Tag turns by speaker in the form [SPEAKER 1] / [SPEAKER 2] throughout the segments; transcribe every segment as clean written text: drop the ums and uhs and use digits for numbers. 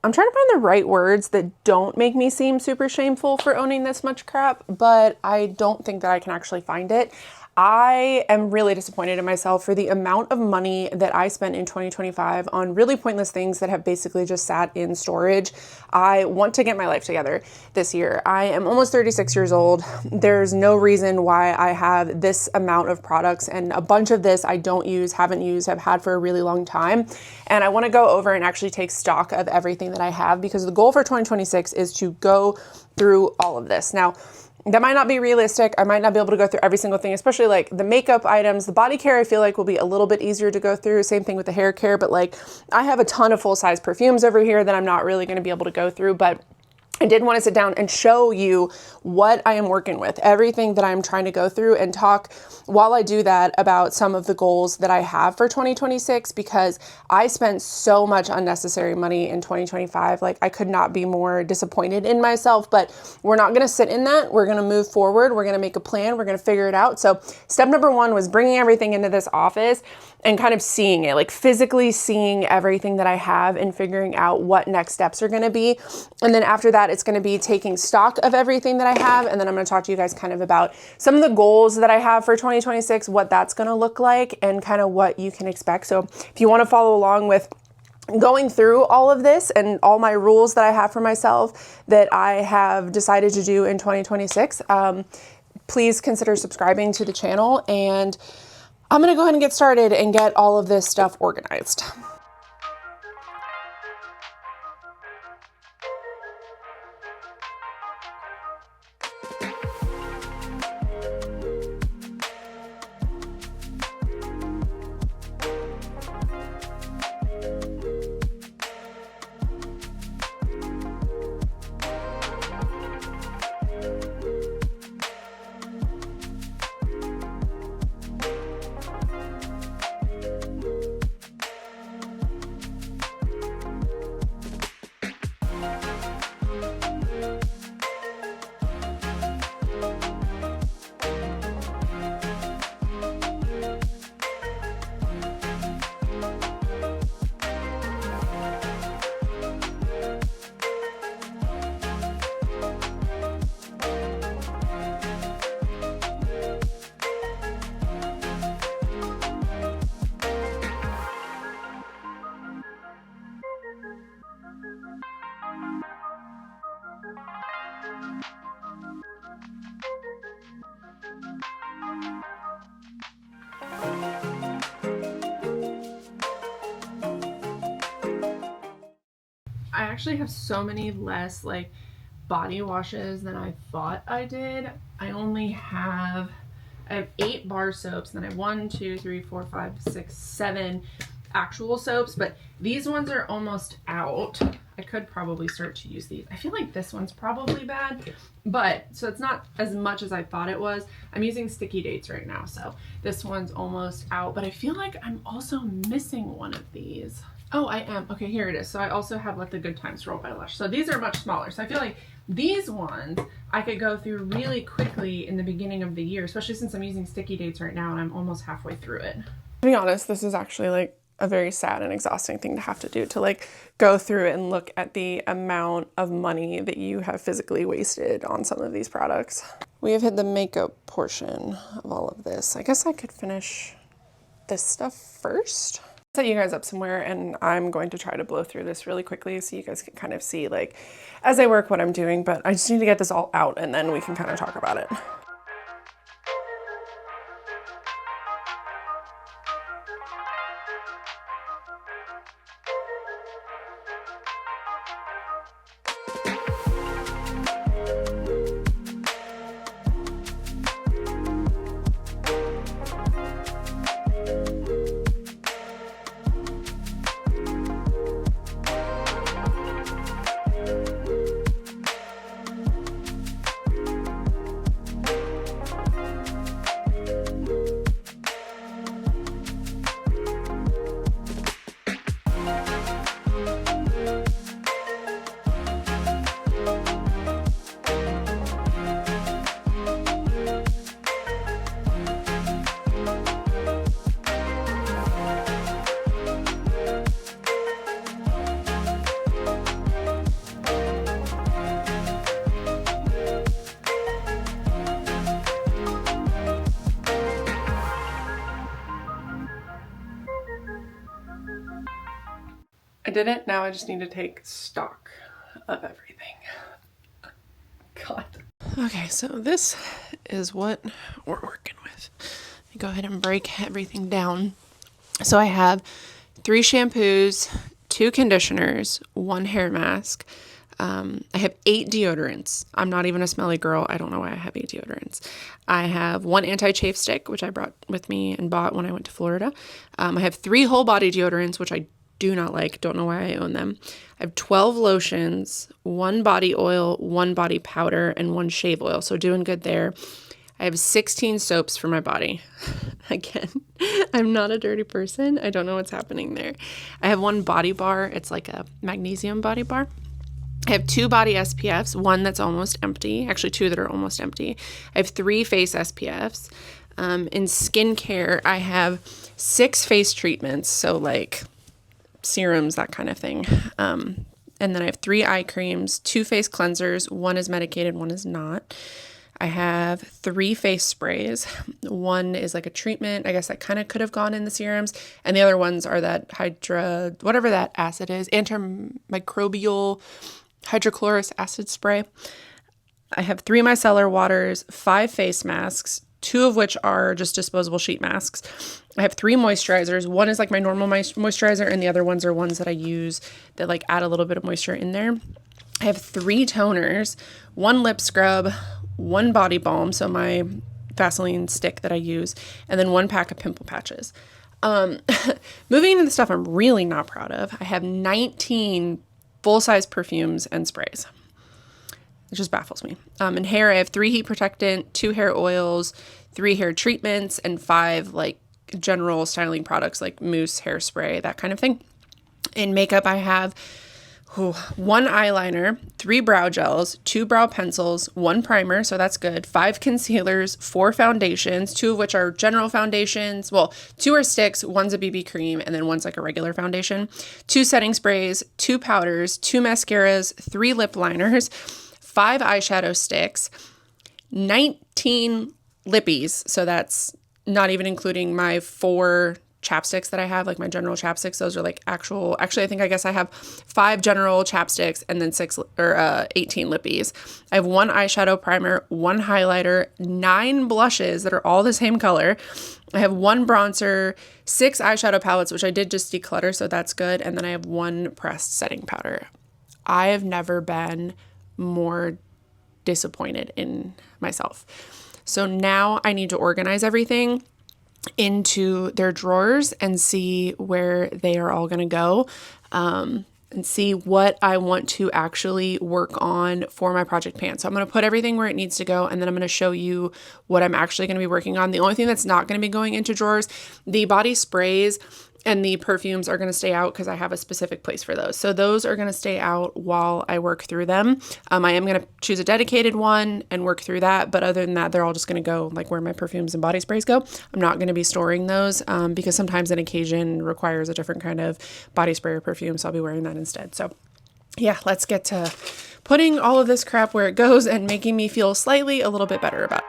[SPEAKER 1] I'm trying to find the right words that don't make me seem super shameful for owning this much crap, but I don't think that I can actually find it. I am really disappointed in myself for the amount of money that I spent in 2025 on really pointless things that have basically just sat in storage. I want to get my life together this year. I am almost 36 years old. There's no reason why I have this amount of products, and a bunch of this I don't use, haven't used, have had for a really long time. And I want to go over and actually take stock of everything that I have, because the goal for 2026 is to go through all of this. Now, that might not be realistic. I might not be able to go through every single thing, especially like the makeup items. The body care, I feel like will be a little bit easier to go through. Same thing with the hair care, but like I have a ton of full size perfumes over here that I'm not really going to be able to go through, but I did want to sit down and show you what I am working with, everything that I'm trying to go through, and talk while I do that about some of the goals that I have for 2026, because I spent so much unnecessary money in 2025. Like, I could not be more disappointed in myself, but we're not going to sit in that. We're going to move forward. We're going to make a plan. We're going to figure it out. So step number one was bringing everything into this office and kind of seeing it, like physically seeing everything that I have and figuring out what next steps are going to be. And then after that, it's going to be taking stock of everything that I have. And then I'm going to talk to you guys kind of about some of the goals that I have for 2026, what that's going to look like, and kind of what you can expect. So if you want to follow along with going through all of this and all my rules that I have for myself that I have decided to do in 2026, please consider subscribing to the channel, and I'm going to go ahead and get started and get all of this stuff organized. I actually have so many less like body washes than I thought I did. I have 8 bar soaps, then I have 1, 2, 3, 4, 5, 6, 7 actual soaps, but these ones are almost out. I could probably start to use these. I feel like this one's probably bad, but so it's not as much as I thought it was. I'm using Sticky Dates right now, so this one's almost out, but I feel like I'm also missing one of these. Oh, I am. Okay, here it is. So I also have like the Good Times Roll by Lush. So these are much smaller. So I feel like these ones I could go through really quickly in the beginning of the year, especially since I'm using Sticky Dates right now and I'm almost halfway through it. To be honest, this is actually like a very sad and exhausting thing to have to do, to like go through and look at the amount of money that you have physically wasted on some of these products. We have hit the makeup portion of all of this. I guess I could finish this stuff first. Set you guys up somewhere, and I'm going to try to blow through this really quickly so you guys can kind of see like as I work what I'm doing, but I just need to get this all out and then we can kind of talk about it. I did it. Now I just need to take stock of everything. God. Okay, so this is what we're working with. Let me go ahead and break everything down. So I have 3 shampoos, 2 conditioners, 1 hair mask. I have 8 deodorants. I'm not even a smelly girl. I don't know why I have 8 deodorants. I have 1 anti-chafe stick, which I brought with me and bought when I went to Florida. I have 3 whole body deodorants, which I do not like. Don't know why I own them. I have 12 lotions, 1 body oil, 1 body powder, and 1 shave oil. So doing good there. I have 16 soaps for my body. Again, I'm not a dirty person. I don't know what's happening there. I have 1 body bar. It's like a magnesium body bar. I have 2 body SPFs, 1 that's almost empty. Actually, 2 that are almost empty. I have 3 face SPFs. In skincare, I have 6 face treatments. So like serums, that kind of thing. And then I have 3 eye creams, 2 face cleansers. 1 is medicated, 1 is not. I have 3 face sprays. 1 is like a treatment. I guess that kind of could have gone in the serums. And the other ones are that whatever that acid is, antimicrobial hydrochloric acid spray. I have 3 micellar waters, 5 face masks, 2 of which are just disposable sheet masks. I have 3 moisturizers. 1 is like my normal moisturizer, and the other ones are ones that I use that like add a little bit of moisture in there. I have 3 toners, 1 lip scrub, 1 body balm, so my Vaseline stick that I use, and then 1 pack of pimple patches. Moving into the stuff I'm really not proud of, I have 19 full-size perfumes and sprays. It just baffles me. In hair, I have 3 heat protectant, 2 hair oils, 3 hair treatments, and 5 like general styling products like mousse, hairspray, that kind of thing. In makeup, I have 1 eyeliner, 3 brow gels, 2 brow pencils, 1 primer, so that's good, 5 concealers, 4 foundations, 2 of which are general foundations. Well, 2 are sticks, 1's a BB cream, and then 1's like a regular foundation. 2 setting sprays, 2 powders, 2 mascaras, 3 lip liners, 5 eyeshadow sticks, 19 lippies, so that's not even including my 4 chapsticks that I have, like my general chapsticks. Those are like actually, I guess I have 5 general chapsticks and then 18 lippies. I have 1 eyeshadow primer, 1 highlighter, 9 blushes that are all the same color. I have 1 bronzer, 6 eyeshadow palettes, which I did just declutter, so that's good. And then I have 1 pressed setting powder. I have never been more disappointed in myself. So now I need to organize everything into their drawers and see where they are all going to go, and see what I want to actually work on for my project pan. So I'm going to put everything where it needs to go, and then I'm going to show you what I'm actually going to be working on. The only thing that's not going to be going into drawers, the body sprays and the perfumes are going to stay out because I have a specific place for those. So those are going to stay out while I work through them. I am going to choose a dedicated one and work through that. But other than that, they're all just going to go like where my perfumes and body sprays go. I'm not going to be storing those because sometimes an occasion requires a different kind of body spray or perfume. So I'll be wearing that instead. So yeah, let's get to putting all of this crap where it goes and making me feel slightly a little bit better about it.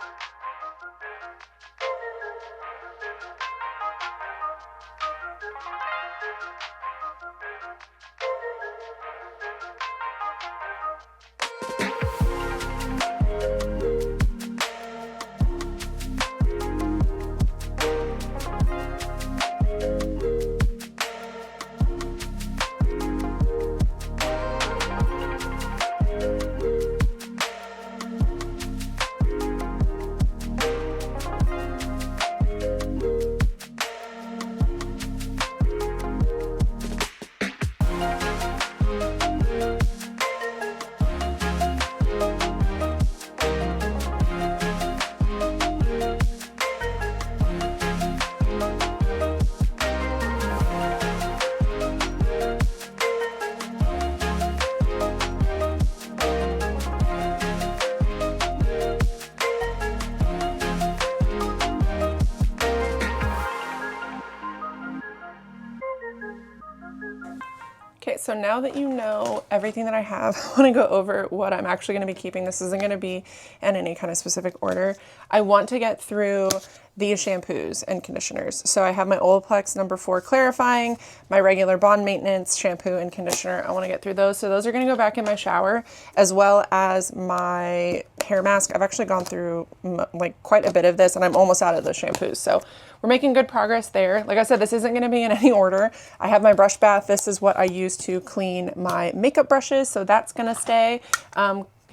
[SPEAKER 1] So now that you know everything that I have, I want to go over what I'm actually going to be keeping. This isn't going to be in any kind of specific order. I want to get through these shampoos and conditioners. So I have my Olaplex number 4 clarifying, my regular Bond maintenance shampoo and conditioner. I want to get through those. So those are going to go back in my shower, as well as my hair mask. I've actually gone through like quite a bit of this, and I'm almost out of those shampoos. So we're making good progress there. Like I said, this isn't going to be in any order. I have my brush bath. This is what I use to clean my makeup brushes. So that's going to stay.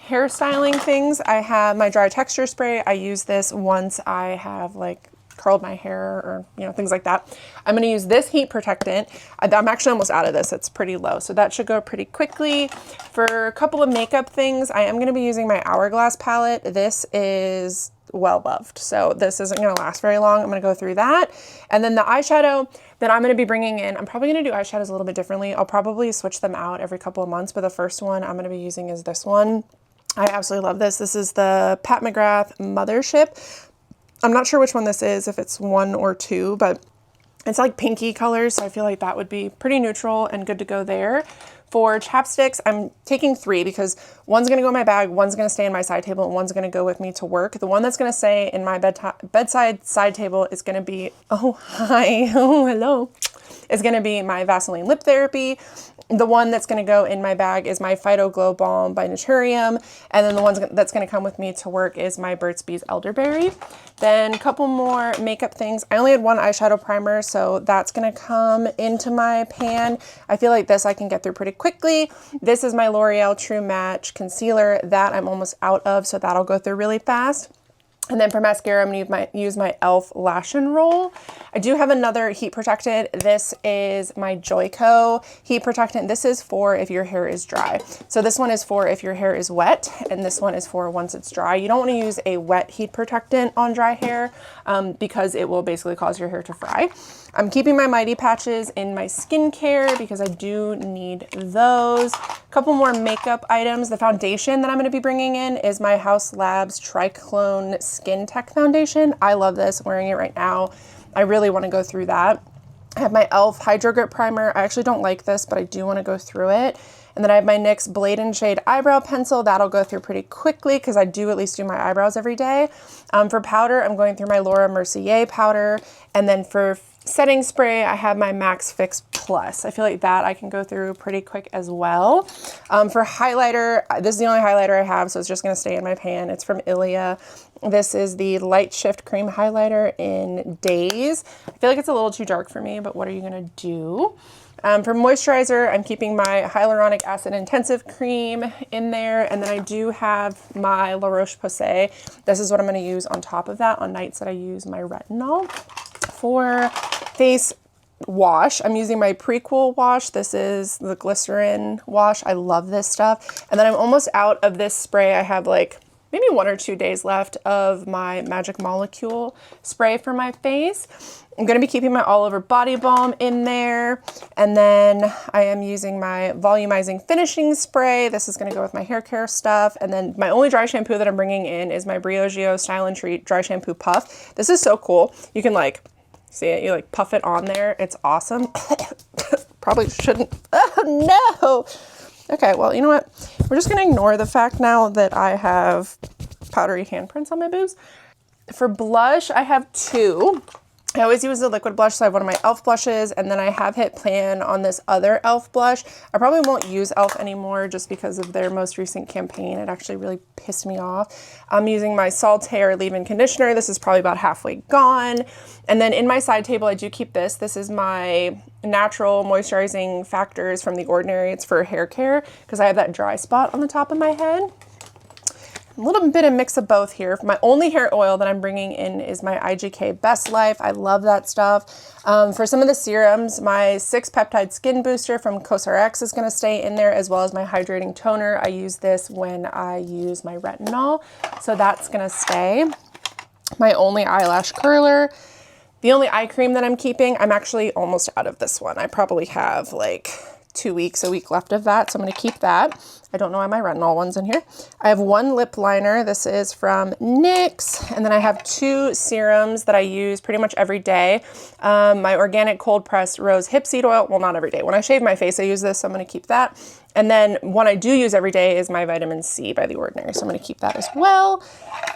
[SPEAKER 1] Hairstyling things, I have my dry texture spray. I use this once I have like curled my hair or, you know, things like that. I'm going to use this heat protectant. I'm actually almost out of this. It's pretty low, so that should go pretty quickly. For a couple of makeup things, I am going to be using my Hourglass palette. This is well loved, so this isn't going to last very long. I'm going to go through that. And then the eyeshadow that I'm going to be bringing in, I'm probably going to do eyeshadows a little bit differently. I'll probably switch them out every couple of months, but the first one I'm going to be using is this one. I absolutely love this. This is the Pat McGrath Mothership. I'm not sure which one this is, if it's 1 or 2, but it's like pinky colors, so I feel like that would be pretty neutral and good to go there. For chapsticks, I'm taking 3 because one's going to go in my bag, one's going to stay in my side table, and one's going to go with me to work. The one that's going to stay in my bedside side table is going to be, oh, hi, oh, hello, is going to be my Vaseline Lip Therapy. The one that's going to go in my bag is my Phyto Glow Balm by Naturium. And then the one that's going to come with me to work is my Burt's Bees Elderberry. Then a couple more makeup things. I only had one eyeshadow primer, so that's going to come into my pan. I feel like this I can get through pretty quickly. This is my L'Oreal True Match Concealer. That I'm almost out of, so that'll go through really fast. And then for mascara, I'm going to use my e.l.f. Lash and Roll. I do have another heat protectant. This is my Joico heat protectant. This is for if your hair is dry. So this one is for if your hair is wet, and this one is for once it's dry. You don't want to use a wet heat protectant on dry hair because it will basically cause your hair to fry. I'm keeping my Mighty Patches in my skincare because I do need those. A couple more makeup items. The foundation that I'm going to be bringing in is my Haus Labs Triclone Skin Tech Foundation. I love this. I'm wearing it right now. I really want to go through that. I have my e.l.f. Hydro Grip Primer. I actually don't like this, but I do want to go through it. And then I have my NYX Blade and Shade Eyebrow Pencil. That'll go through pretty quickly because I do at least do my eyebrows every day. For powder, I'm going through my Laura Mercier powder. And then for setting spray, I have my Max Fix Plus. I feel like that I can go through pretty quick as well. For highlighter, this is the only highlighter I have, so it's just going to stay in my pan. It's from Ilia. This is the Light Shift Cream Highlighter in Days. I feel like it's a little too dark for me, but what are you going to do? For moisturizer, I'm keeping my Hyaluronic Acid Intensive Cream in there, and then I do have my La Roche-Posay. This is what I'm going to use on top of that on nights that I use my retinol. For face wash, I'm using my Prequel wash. This is the glycerin wash. I love this stuff. And then I'm almost out of this spray. I have like maybe 1 or 2 days left of my Magic Molecule spray for my face. I'm going to be keeping my All Over Body Balm in there. And then I am using my Volumizing Finishing Spray. This is going to go with my hair care stuff. And then my only dry shampoo that I'm bringing in is my Briogeo Style and Treat Dry Shampoo Puff. This is so cool. You can like, see it? You like puff it on there. It's awesome. Probably shouldn't. Oh no. Okay, well, you know what? We're just going to ignore the fact now that I have powdery handprints on my boobs. For blush, I have 2. I always use a liquid blush, so I have one of my e.l.f. blushes, and then I have hit plan on this other e.l.f. blush. I probably won't use e.l.f. anymore just because of their most recent campaign. It actually really pissed me off. I'm using my Saltaire leave-in conditioner. This is probably about halfway gone. And then in my side table, I do keep this. This is my natural moisturizing factors from The Ordinary. It's for hair care because I have that dry spot on the top of my head. A little bit of mix of both here. My only hair oil that I'm bringing in is my IGK Best Life. I love that stuff. For some of the serums, my 6 peptide skin booster from CosRX is going to stay in there, as well as my hydrating toner. I use this when I use my retinol, so that's going to stay. My only eyelash curler. The only eye cream that I'm keeping, I'm actually almost out of this one. I probably have like 2 weeks, a week left of that. So I'm going to keep that. I don't know why my retinol one's in here. I have one lip liner. This is from NYX. And then I have 2 serums that I use pretty much every day. My organic cold pressed rose hip seed oil. Well, not every day. When I shave my face, I use this. So I'm going to keep that. And then one I do use every day is my vitamin C by The Ordinary. So I'm going to keep that as well.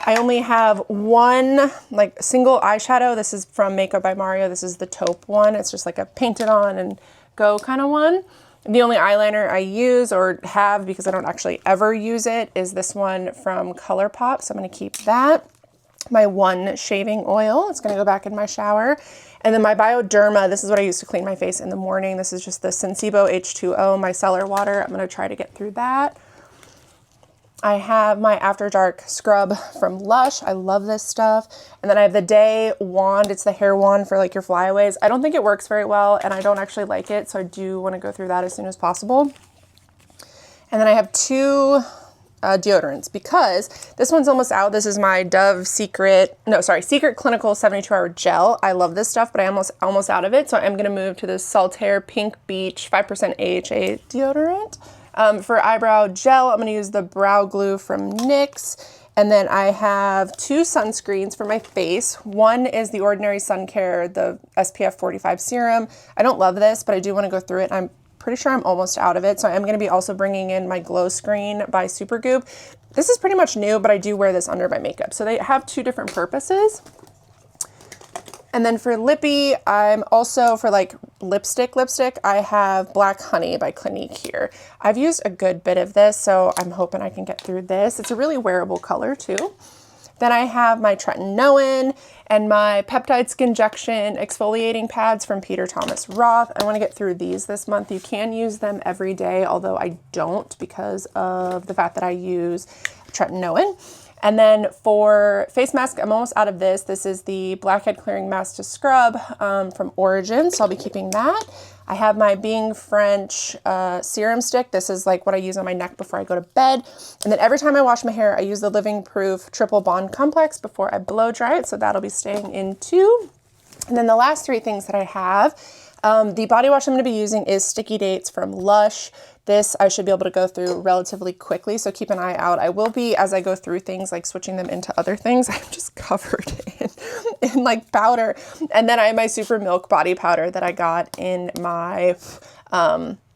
[SPEAKER 1] I only have one like single eyeshadow. This is from Makeup by Mario. This is the taupe one. It's just like a paint it on and go kind of one. The only eyeliner I use or have, because I don't actually ever use it, is this one from ColourPop. So I'm going to keep that. My one shaving oil. It's going to go back in my shower. And then my Bioderma, this is what I use to clean my face in the morning. This is just the Sensebo H2O micellar water. I'm going to try to get through that. I have my After Dark scrub from Lush. I love this stuff. And then I have the Day wand. It's the hair wand for like your flyaways. I don't think it works very well and I don't actually like it. So I do want to go through that as soon as possible. And then I have 2 deodorants because this one's almost out. This is my Dove Secret Clinical 72-hour gel. I love this stuff, but I'm almost out of it. So I'm going to move to this Saltaire Pink Beach 5% AHA deodorant. For eyebrow gel, I'm going to use the Brow Glue from NYX. And then I have 2 sunscreens for my face. One is The Ordinary Sun Care, the SPF 45 serum. I don't love this, but I do want to go through it. I'm pretty sure I'm almost out of it. So I'm going to be also bringing in my Glow Screen by Supergoop. This is pretty much new, but I do wear this under my makeup. So they have 2 different purposes. And then for lippy, I'm also for like lipstick, I have Black Honey by Clinique here. I've used a good bit of this, so I'm hoping I can get through this. It's a really wearable color too. Then I have my Tretinoin and my Peptide Skinjection exfoliating pads from Peter Thomas Roth. I want to get through these this month. You can use them every day, although I don't because of the fact that I use Tretinoin. And then for face mask, I'm almost out of this. This is the Blackhead Clearing Mask to Scrub from Origin, so I'll be keeping that. I have my Being French serum stick. This is like what I use on my neck before I go to bed. And then every time I wash my hair, I use the Living Proof Triple Bond Complex before I blow dry it, so that'll be staying in too. And then the last 3 things that I have, the body wash I'm going to be using is Sticky Dates from Lush. This I should be able to go through relatively quickly, so keep an eye out. I will be, as I go through things, like switching them into other things. I'm just covered in like powder. And then I have my Super Milk body powder that I got in my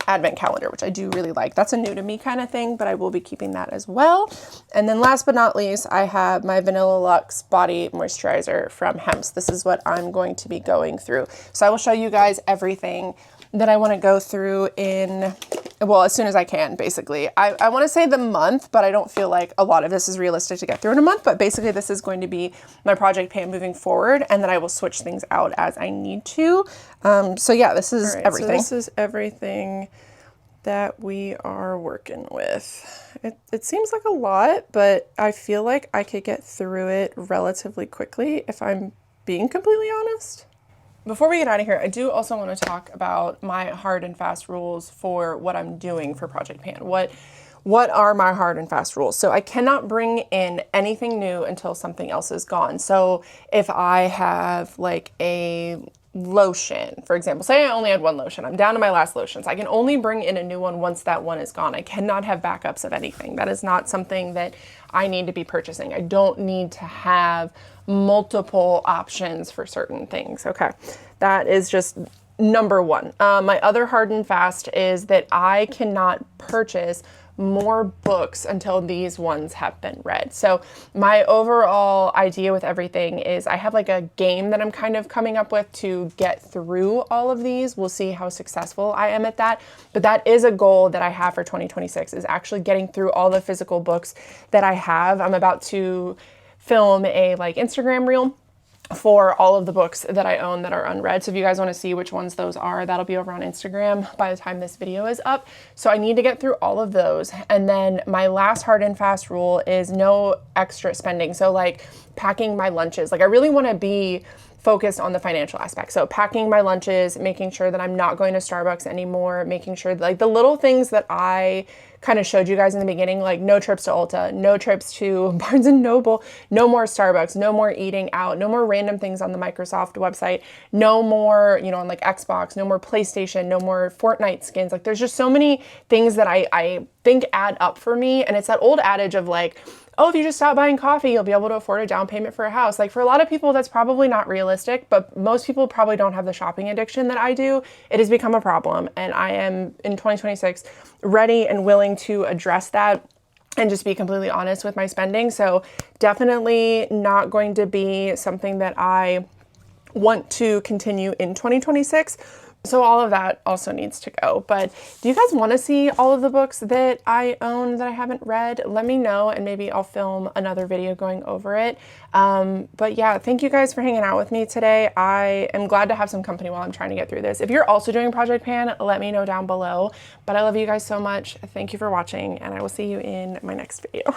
[SPEAKER 1] advent calendar, which I do really like. That's a new to me kind of thing, but I will be keeping that as well. And then last but not least, I have my Vanilla Luxe body moisturizer from Hempz. This is what I'm going to be going through. So I will show you guys everything that I want to go through in, well, as soon as I can, basically. I want to say the month, but I don't feel like a lot of this is realistic to get through in a month, but basically this is going to be my project plan moving forward, and then I will switch things out as I need to. So yeah, this is everything. So this is everything that we are working with. It seems like a lot, but I feel like I could get through it relatively quickly if I'm being completely honest. Before we get out of here, I do also want to talk about my hard and fast rules for what I'm doing for Project Pan. What are my hard and fast rules? So I cannot bring in anything new until something else is gone. So if I have like a lotion, for example, say I only had one lotion, I'm down to my last lotions. I can only bring in a new one once that one is gone. I cannot have backups of anything. That is not something that I need to be purchasing. I don't need to have multiple options for certain things. Okay, that is just number one. My other hard and fast is that I cannot purchase more books until these ones have been read. So my overall idea with everything is I have like a game that I'm kind of coming up with to get through all of these. We'll see how successful I am at that. But that is a goal that I have for 2026, is actually getting through all the physical books that I have. I'm about to film a like Instagram reel for all of the books that I own that are unread. So if you guys want to see which ones those are, that'll be over on Instagram by the time this video is up. So I need to get through all of those. And then my last hard and fast rule is no extra spending. So like packing my lunches, like I really want to be focused on the financial aspect. So packing my lunches, making sure that I'm not going to Starbucks anymore, making sure that, like the little things that I kind of showed you guys in the beginning, like no trips to Ulta, no trips to Barnes and Noble, no more Starbucks, no more eating out, no more random things on the Microsoft website, no more, you know, on like Xbox, no more PlayStation, no more Fortnite skins. Like there's just so many things that I think add up for me. And it's that old adage of like, oh, if you just stop buying coffee, you'll be able to afford a down payment for a house. Like for a lot of people, that's probably not realistic, but most people probably don't have the shopping addiction that I do. It has become a problem. And I am in 2026 ready and willing to address that and just be completely honest with my spending. So definitely not going to be something that I want to continue in 2026. So all of that also needs to go. But do you guys want to see all of the books that I own that I haven't read? Let me know and maybe I'll film another video going over it. But yeah, thank you guys for hanging out with me today. I am glad to have some company while I'm trying to get through this. If you're also doing Project Pan, let me know down below. But I love you guys so much. Thank you for watching and I will see you in my next video.